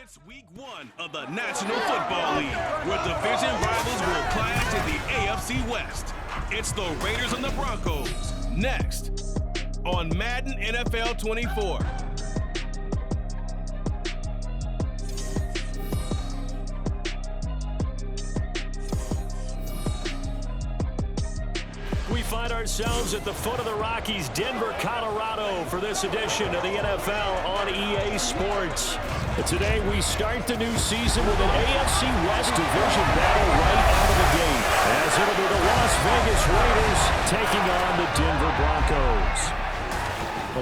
It's week 1 of the National Football League, where division rivals will clash in the AFC West. It's the Raiders and the Broncos, next on Madden NFL 24. We find ourselves at the foot of the Rockies, Denver, Colorado, for this edition of the NFL on EA Sports. And today we start the new season with an AFC West division battle right out of the gate, as it'll be the Las Vegas Raiders taking on the Denver Broncos.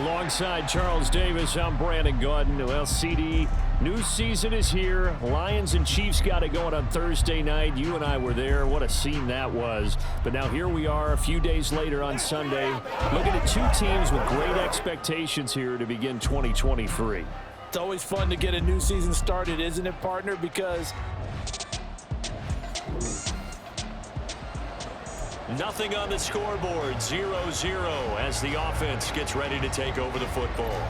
Alongside Charles Davis, I'm Brandon Gaudin. Well, CD, new season is here. Lions and Chiefs got it going on Thursday night. You and I were there. What a scene that was. But now here we are a few days later on Sunday, looking at two teams with great expectations here to begin 2023. It's always fun to get a new season started, isn't it, partner? Because nothing on the scoreboard, 0-0 as the offense gets ready to take over the football.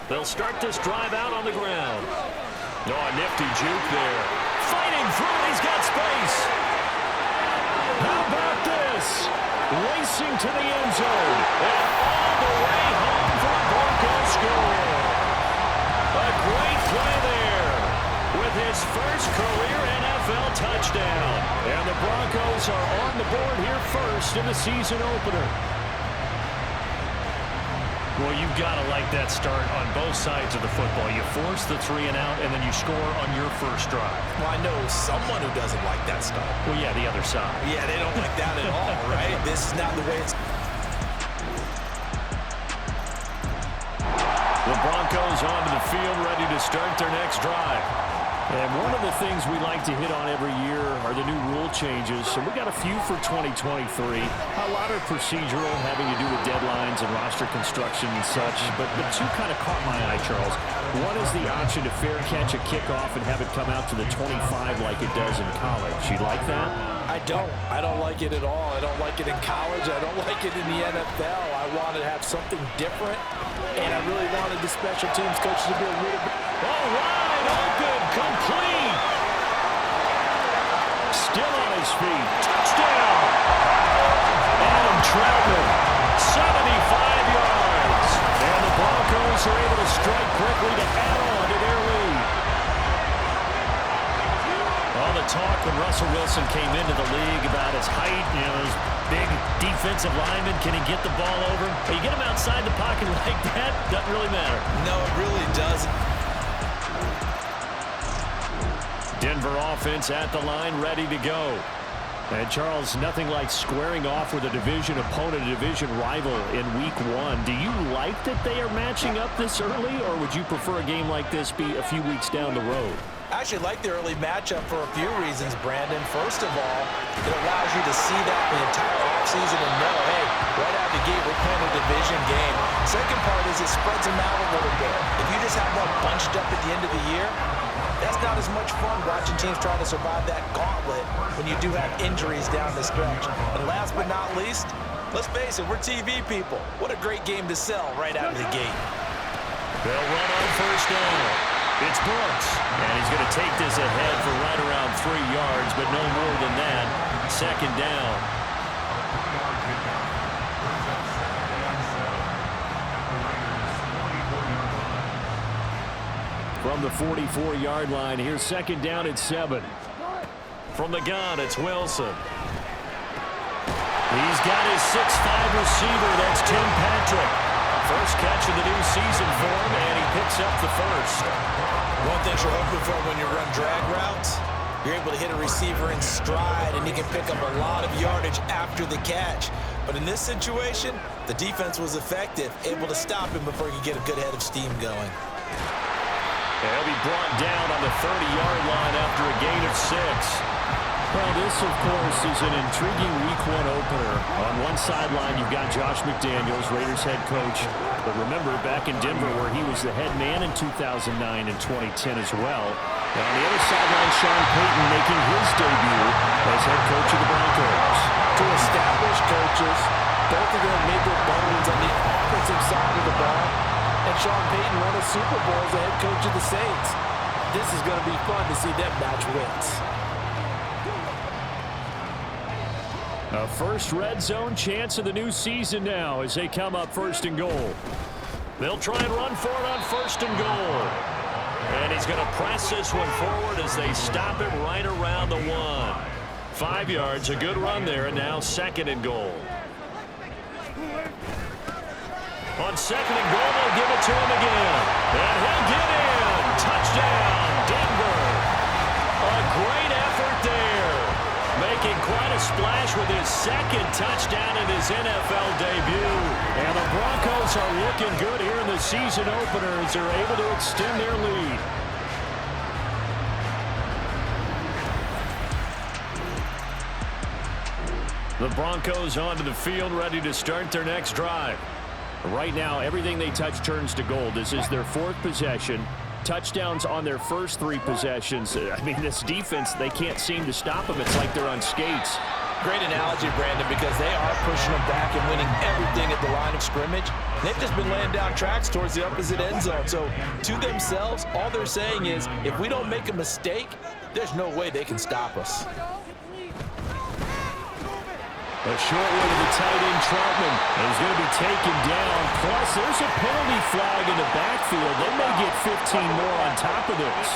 They'll start this drive out on the ground. Oh, a nifty juke there. Fighting through, he's got space. How about this? Racing to the end zone. And all the way home for a Broncos score. A great play there with his first career NFL touchdown. And the Broncos are on the board here first in the season opener. Well, you've got to like that start on both sides of the football. You force the 3 and out, and then you score on your first drive. well, I know someone who doesn't like that start. Well, yeah, the other side. Yeah, they don't like that at all, right? This is not the way it's... The Broncos onto the field, ready to start their next drive. And one of the things we like to hit on every year are the new rule changes. So we got a few for 2023. A lot are procedural, having to do with deadlines and roster construction and such. But the two kind of caught my eye, Charles. One is the option to fair catch a kickoff and have it come out to the 25 like it does in college. You like that? I don't like it at all. I don't like it in college. I don't like it in the NFL. I want to have something different. And I really wanted the special teams coach to be a little bit... All right, open, complete. Still on his feet. Touchdown. Adam Troutman, 75 yards. And the Broncos are able to strike quickly to add on to their lead. All the talk when Russell Wilson came into the league about his height, his big defensive lineman, can he get the ball over? But you get him outside the pocket like that, doesn't really matter. No, it really doesn't. Denver offense at the line, ready to go. And Charles, nothing like squaring off with a division opponent, a division rival in week 1. Do you like that they are matching up this early, or would you prefer a game like this be a few weeks down the road? I actually like the early matchup for a few reasons, Brandon. First of all, it allows you to see that the entire offseason and know, hey, right out the gate, we're playing a division game. Second part is it spreads them out a little bit. If you just have one bunched up at the end of the year, that's not as much fun watching teams try to survive that gauntlet when you do have injuries down the stretch. And last but not least, let's face it, we're TV people. What a great game to sell right out of the gate. They'll run on first down. It's Brooks, and he's going to take this ahead for right around 3 yards, but no more than that. Second down. From the 44-yard line, here's second down at 7. From the gun, it's Wilson. He's got his 6'5 receiver, that's Tim Patrick. First catch of the new season for him, and he picks up the first. One thing you're hoping for when you run drag routes, you're able to hit a receiver in stride, and he can pick up a lot of yardage after the catch. But in this situation, the defense was effective, able to stop him before he could get a good head of steam going. He'll be brought down on the 30-yard line after a gain of 6. Well, this, of course, is an intriguing week 1 opener. On one sideline, you've got Josh McDaniels, Raiders head coach. But remember, back in Denver, where he was the head man in 2009 and 2010 as well. And on the other sideline, Sean Payton making his debut as head coach of the Broncos. Two established coaches, both of them made their bones on the offensive defensive side of the ball. And Sean Payton won a Super Bowl as the head coach of the Saints. This is going to be fun to see them match wins. A first red zone chance of the new season now as they come up first and goal. They'll try and run for it on first and goal. And he's going to press this one forward as they stop him right around the 1. 5 yards, a good run there, and now second and goal. On second and goal, they'll give it to him again. And he'll get in. Touchdown, Denver. A great effort there. Making quite a splash with his second touchdown in his NFL debut. And the Broncos are looking good here in the season opener as they're able to extend their lead. The Broncos onto the field, ready to start their next drive. Right now, everything they touch turns to gold. This is their 4th possession. Touchdowns on their first 3 possessions. I mean, this defense, they can't seem to stop them. It's like they're on skates. Great analogy, Brandon, because they are pushing them back and winning everything at the line of scrimmage. They've just been laying down tracks towards the opposite end zone. So, to themselves, all they're saying is, if we don't make a mistake, there's no way they can stop us. A short one to the tight end, Troutman. He's going to be taken down. Plus, there's a penalty flag in the backfield. They may get 15 more on top of this.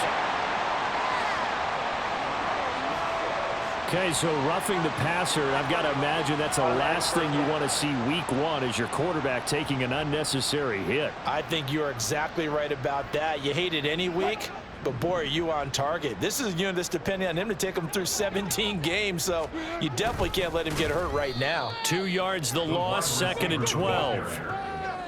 Okay, so roughing the passer, I've got to imagine that's the last thing you want to see week 1 as your quarterback taking an unnecessary hit. I think you're exactly right about that. You hate it any week, but boy, are you on target. This is that's depending on him to take him through 17 games, so you definitely can't let him get hurt right now. 2 yards the loss, second and 12.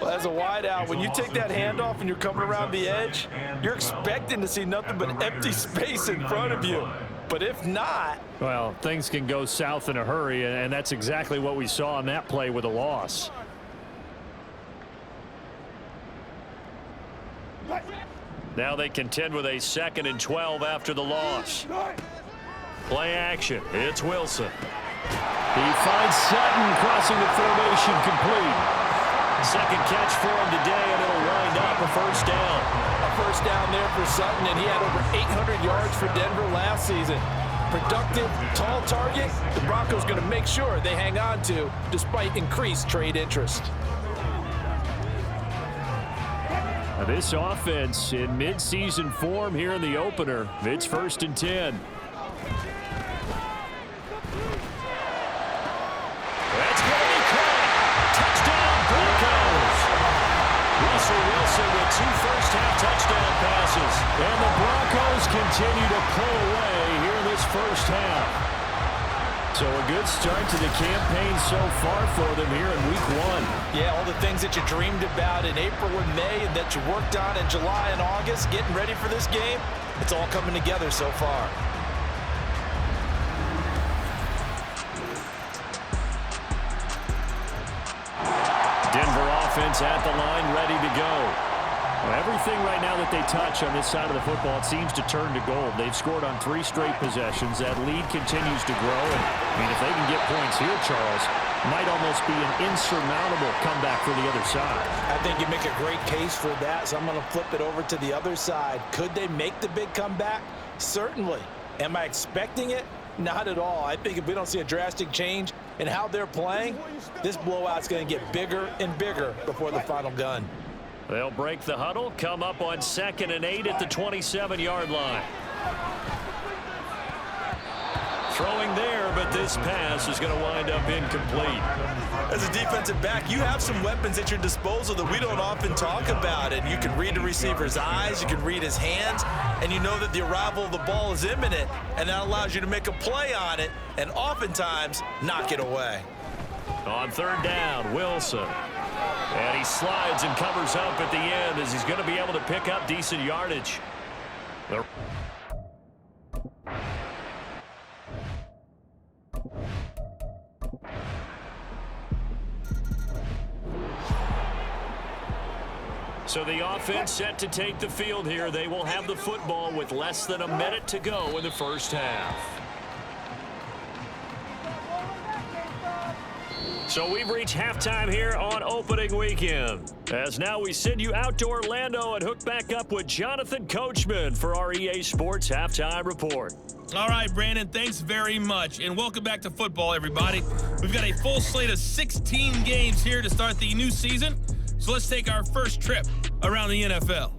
Well, as a wideout, when you take that handoff and you're coming around the edge, you're expecting to see nothing but empty space in front of you. But if not... Well, things can go south in a hurry, and that's exactly what we saw on that play with a loss. Now they contend with a second and 12 after the loss. Play action. It's Wilson. He finds Sutton crossing the formation complete. Second catch for him today, and it'll wind up a first down. A first down there for Sutton, and he had over 800 yards for Denver last season. Productive, tall target, the Broncos going to make sure they hang on to despite increased trade interest. Now this offense in mid-season form here in the opener. It's first and 10. That's going to be caught. Touchdown, Broncos. Russell Wilson with 2 first-half touchdown passes. And the Broncos continue to pull away here in this first half. So a good start to the campaign so far for them here in week 1. Yeah, all the things that you dreamed about in April and May and that you worked on in July and August, getting ready for this game, it's all coming together so far. Denver offense at the line, ready to go. Well, everything right now that they touch on this side of the football, it seems to turn to gold. They've scored on 3 straight possessions. That lead continues to grow. And, I mean, if they can get points here, Charles, might almost be an insurmountable comeback for the other side. I think you make a great case for that, so I'm going to flip it over to the other side. Could they make the big comeback? Certainly. Am I expecting it? Not at all. I think if we don't see a drastic change in how they're playing, this blowout's going to get bigger and bigger before the final gun. They'll break the huddle, come up on second and 8 at the 27-yard line. Throwing there, but this pass is going to wind up incomplete. As a defensive back, you have some weapons at your disposal that we don't often talk about. And you can read the receiver's eyes, you can read his hands, and you know that the arrival of the ball is imminent, and that allows you to make a play on it and oftentimes knock it away. On third down, Wilson. And he slides and covers up at the end as he's going to be able to pick up decent yardage. So the offense set to take the field here. They will have the football with less than a minute to go in the first half. So we've reached halftime here on opening weekend. As now we send you out to Orlando and hook back up with Jonathan Coachman for our EA Sports Halftime Report. All right, Brandon, thanks very much. And welcome back to football, everybody. We've got a full slate of 16 games here to start the new season. So let's take our first trip around the NFL.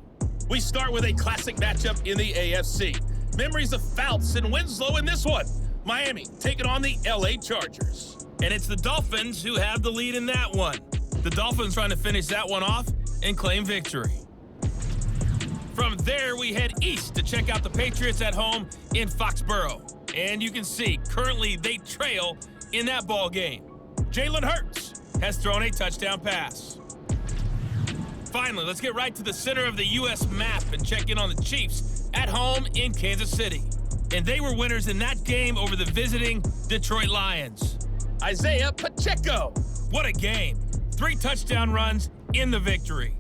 We start with a classic matchup in the AFC. Memories of Fouts and Winslow in this one. Miami taking on the LA Chargers. And it's the Dolphins who have the lead in that one. The Dolphins trying to finish that one off and claim victory. From there, we head east to check out the Patriots at home in Foxborough. And you can see, currently they trail in that ball game. Jalen Hurts has thrown a touchdown pass. Finally, let's get right to the center of the U.S. map and check in on the Chiefs at home in Kansas City. And they were winners in that game over the visiting Detroit Lions. Isaiah Pacheco. What a game. 3 touchdown runs in the victory.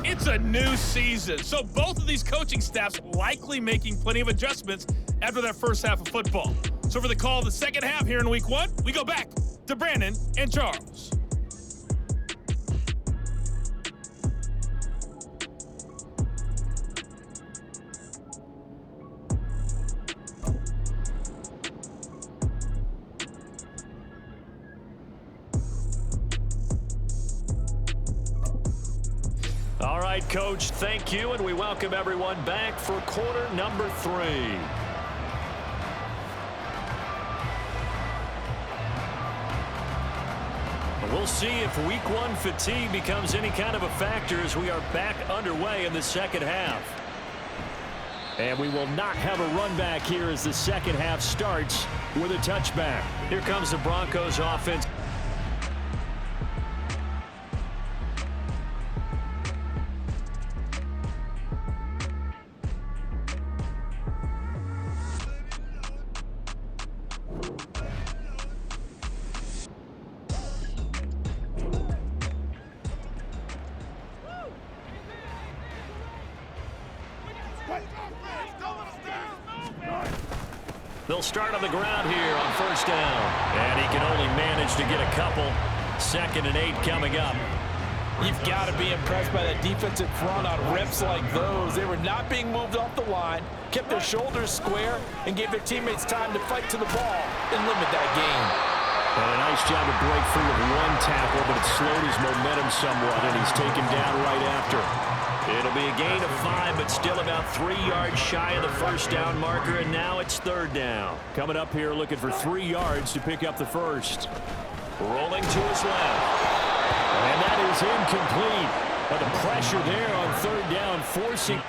It's a new season, so both of these coaching staffs likely making plenty of adjustments after their first half of football. So for the call of the second half here in week 1, we go back to Brandon and Charles. All right, Coach, thank you, and we welcome everyone back for quarter number 3. We'll see if week 1 fatigue becomes any kind of a factor as we are back underway in the second half. And we will not have a run back here as the second half starts with a touchback. Here comes the Broncos offense. They'll start on the ground here on first down. And he can only manage to get a couple. 2nd and 8 coming up. You've got to be impressed by that defensive front on rips like those. They were not being moved off the line, kept their shoulders square, and gave their teammates time to fight to the ball and limit that game. And a nice job to break free with 1 tackle, but it slowed his momentum somewhat, and he's taken down right after. It'll be a gain of 5, but still about 3 yards shy of the first down marker, and now it's 3rd down. Coming up here looking for 3 yards to pick up the first. Rolling to his left. And that is incomplete. But the pressure there on 3rd down, forcing...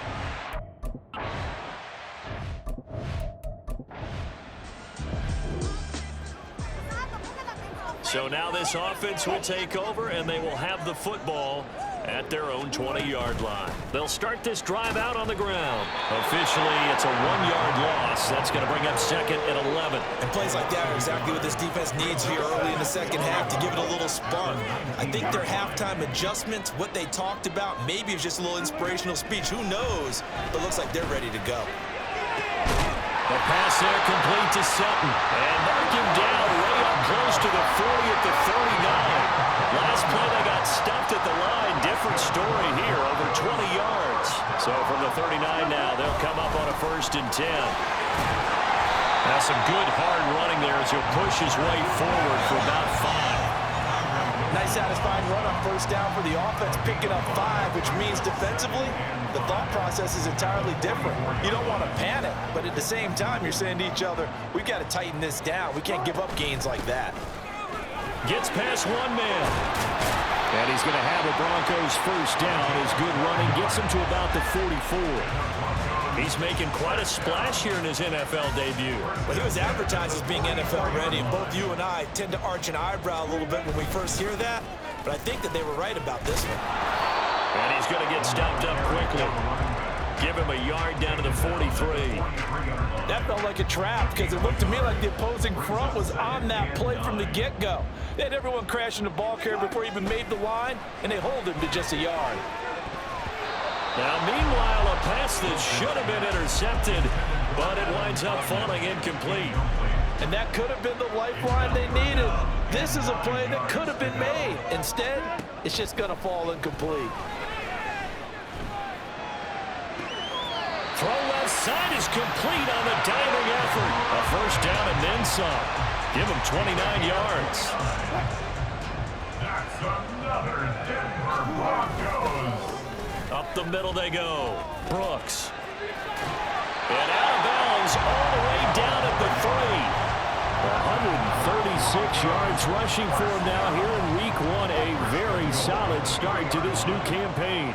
So now this offense will take over, and they will have the football at their own 20-yard line. They'll start this drive out on the ground. Officially, it's a 1-yard loss. That's going to bring up 2nd and 11. And plays like that are exactly what this defense needs here early in the second half to give it a little spark. I think their halftime adjustments, what they talked about, maybe it's just a little inspirational speech. Who knows? But looks like they're ready to go. The pass there complete to Sutton. And mark him down way up close to the 40 at the 39. Last play, they got stuffed at the line. Different story here, over 20 yards. So from the 39 now, they'll come up on a 1st and 10. That's some good hard running there as he'll push his way forward for about 5. Nice satisfying run on first down for the offense, picking up 5, which means defensively, the thought process is entirely different. You don't want to panic, but at the same time, you're saying to each other, we've got to tighten this down. We can't give up gains like that. Gets past 1 man. And he's going to have a Broncos 1st down. His good running gets him to about the 44. He's making quite a splash here in his NFL debut. Well, he was advertised as being NFL ready, and both you and I tend to arch an eyebrow a little bit when we first hear that, but I think that they were right about this one. And he's going to get stopped up quickly. Give him a yard down to the 43. That felt like a trap because it looked to me like the opposing front was on that play from the get-go. They had everyone crashing the ball carrier before he even made the line, and they hold him to just a yard. Now, meanwhile, a pass that should have been intercepted, but it winds up falling incomplete. And that could have been the lifeline they needed. This is a play that could have been made. Instead, it's just going to fall incomplete. Throw left side is complete on the diving effort. A first down and then some. Give him 29 yards. That's another Denver Broncos. Up the middle they go. Brooks. And out of bounds all the way down at the 3. 136 yards rushing for him now here in week 1. A very solid start to this new campaign.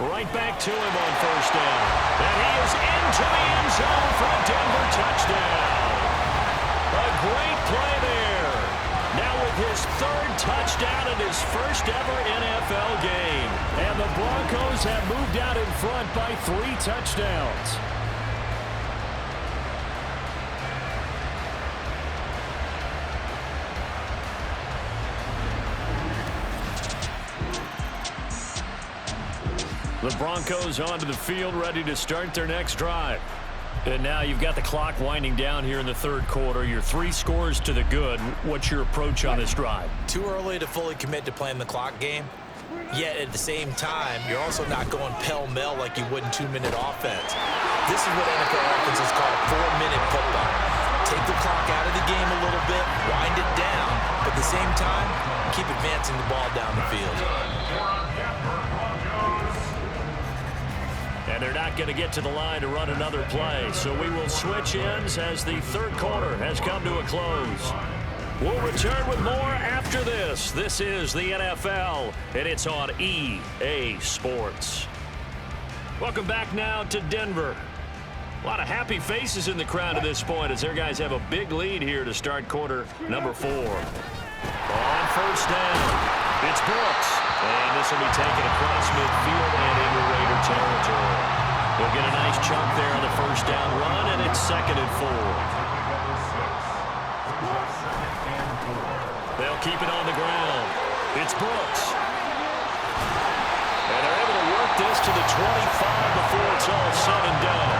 Right back to him on first down. And he is into the end zone for a Denver touchdown. A great play there. Now with his 3rd touchdown in his first ever NFL game. And the Broncos have moved out in front by 3 touchdowns. The Broncos onto the field, ready to start their next drive. And now you've got the clock winding down here in the 3rd quarter. You're 3 scores to the good. What's your approach on this drive? Too early to fully commit to playing the clock game. Yet at the same time, you're also not going pell-mell like you would in 2-minute offense. This is what NFL offenses call 4-minute football. Take the clock out of the game a little bit, wind it down, but at the same time, keep advancing the ball down the field. And they're not going to get to the line to run another play. So we will switch ends as the 3rd quarter has come to a close. We'll return with more after this. This is the NFL, and it's on EA Sports. Welcome back now to Denver. A lot of happy faces in the crowd at this point as their guys have a big lead here to start quarter number 4. On first down, it's Brooks. And this will be taken across midfield and into Raider territory. They'll get a nice chunk there on the first down run, and it's 2nd and 4. They'll keep it on the ground. It's Brooks. And they're able to work this to the 25 before it's all said and done.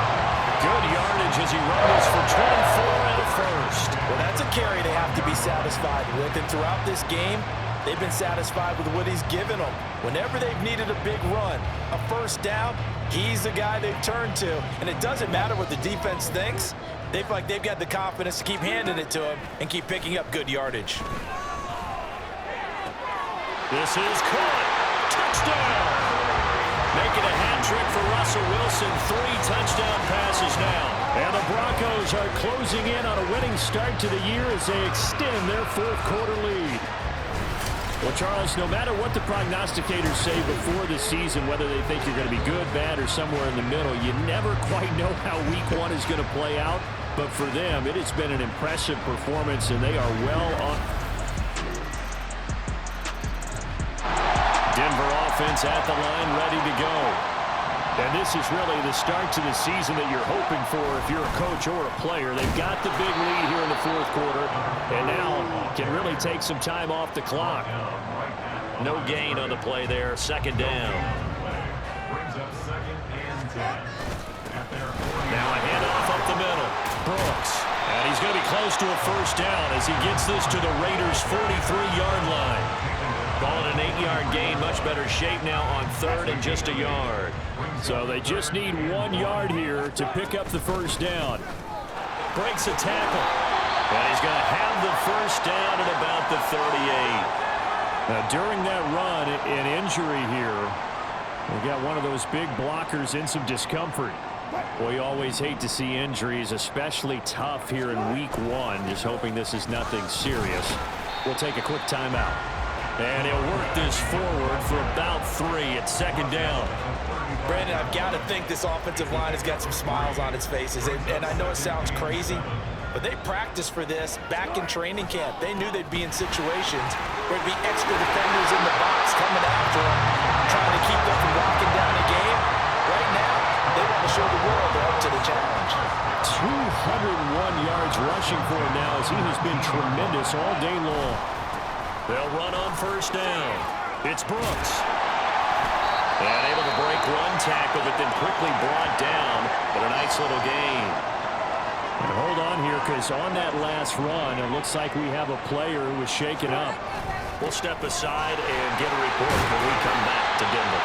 Good yardage as he rumbles for 24 and a first. Well, that's a carry they have to be satisfied with, and throughout this game, they've been satisfied with what he's given them. Whenever they've needed a big run, a first down, he's the guy they've turned to. And it doesn't matter what the defense thinks. They feel like they've got the confidence to keep handing it to him and keep picking up good yardage. This is caught. Touchdown. Making a hat trick for Russell Wilson. 3 touchdown passes now. And the Broncos are closing in on a winning start to the year as they extend their 4th quarter lead. Well, Charles, no matter what the prognosticators say before the season, whether they think you're going to be good, bad, or somewhere in the middle, you never quite know how week 1 is going to play out. But for them, it has been an impressive performance, and they are well on. Denver offense at the line, ready to go. And this is really the start to the season that you're hoping for if you're a coach or a player. They've got the big lead here in the 4th quarter, and now can really take some time off the clock. No gain on the play there. 2nd down. Now a handoff up the middle. Brooks. And he's going to be close to a first down as he gets this to the Raiders' 43-yard line. Call it an 8-yard gain. Much better shape now on 3rd and just a yard. So they just need 1 yard here to pick up the first down. Breaks a tackle. And he's going to have the first down at about the 38. Now, during that run, an injury here. We got one of those big blockers in some discomfort. Boy, you always hate to see injuries, especially tough here in week 1. Just hoping this is nothing serious. We'll take a quick timeout. And he'll work this forward for about 3 at 2nd down. Brandon, I've got to think this offensive line has got some smiles on its faces. And I know it sounds crazy, but they practiced for this back in training camp. They knew they'd be in situations where there'd be extra defenders in the box coming after them, trying to keep them from locking down the game. Right now, they want to show the world they're up to the challenge. 201 yards rushing for him now as he has been tremendous all day long. They'll run on first down. It's Brooks. And able to break one tackle, but then quickly brought down. But a nice little gain. And hold on here, because on that last run, it looks like we have a player who was shaken up. We'll step aside and get a report when we come back to Denver.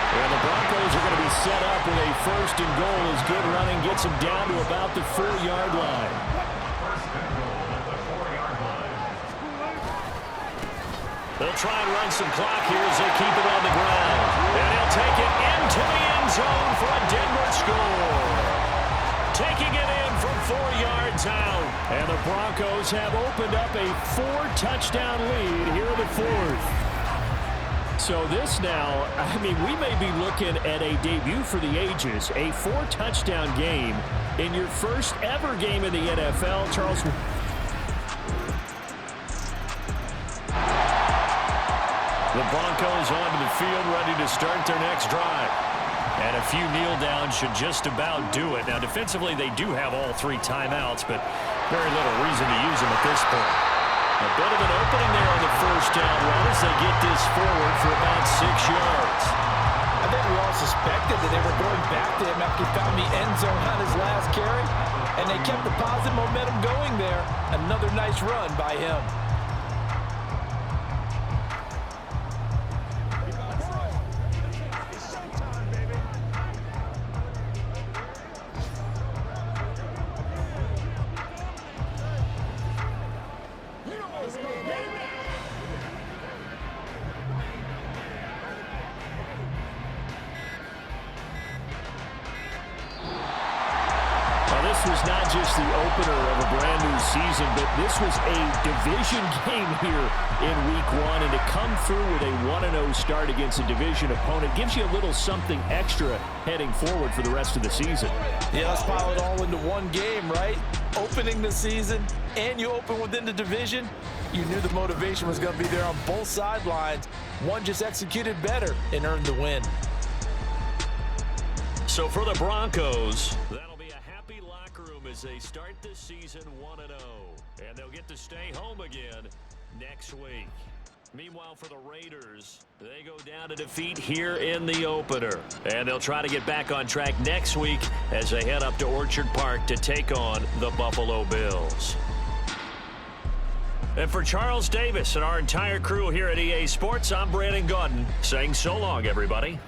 And the Broncos are going to be set up with a first and goal as good running gets them down to about the 4-yard line. They'll try and run some clock here as they keep it on the ground. And he'll take it into the end zone for a Denver score. Taking it in from 4 yards out. And the Broncos have opened up a 4-touchdown lead here in the fourth. So this now, I mean, we may be looking at a debut for the ages. A 4-touchdown game in your first ever game in the NFL. Charles. The Broncos onto the field, ready to start their next drive. And a few kneel downs should just about do it. Now, defensively, they do have all 3 timeouts, but very little reason to use them at this point. A bit of an opening there on the first down run as they get this forward for about 6 yards. I think we all suspected that they were going back to him after he found the end zone on his last carry, and they kept the positive momentum going there. Another nice run by him. This was not just the opener of a brand new season, but this was a division game here in week 1. And to come through with a 1-0 start against a division opponent gives you a little something extra heading forward for the rest of the season. Yeah, let's pile it all into one game, right? Opening the season, and you open within the division. You knew the motivation was going to be there on both sidelines. One just executed better and earned the win. So for the Broncos, that'll be a happy locker room as they start this season 1-0. And they'll get to stay home again next week. Meanwhile, for the Raiders, they go down to defeat here in the opener. And they'll try to get back on track next week as they head up to Orchard Park to take on the Buffalo Bills. And for Charles Davis and our entire crew here at EA Sports, I'm Brandon Gaudin saying so long, everybody.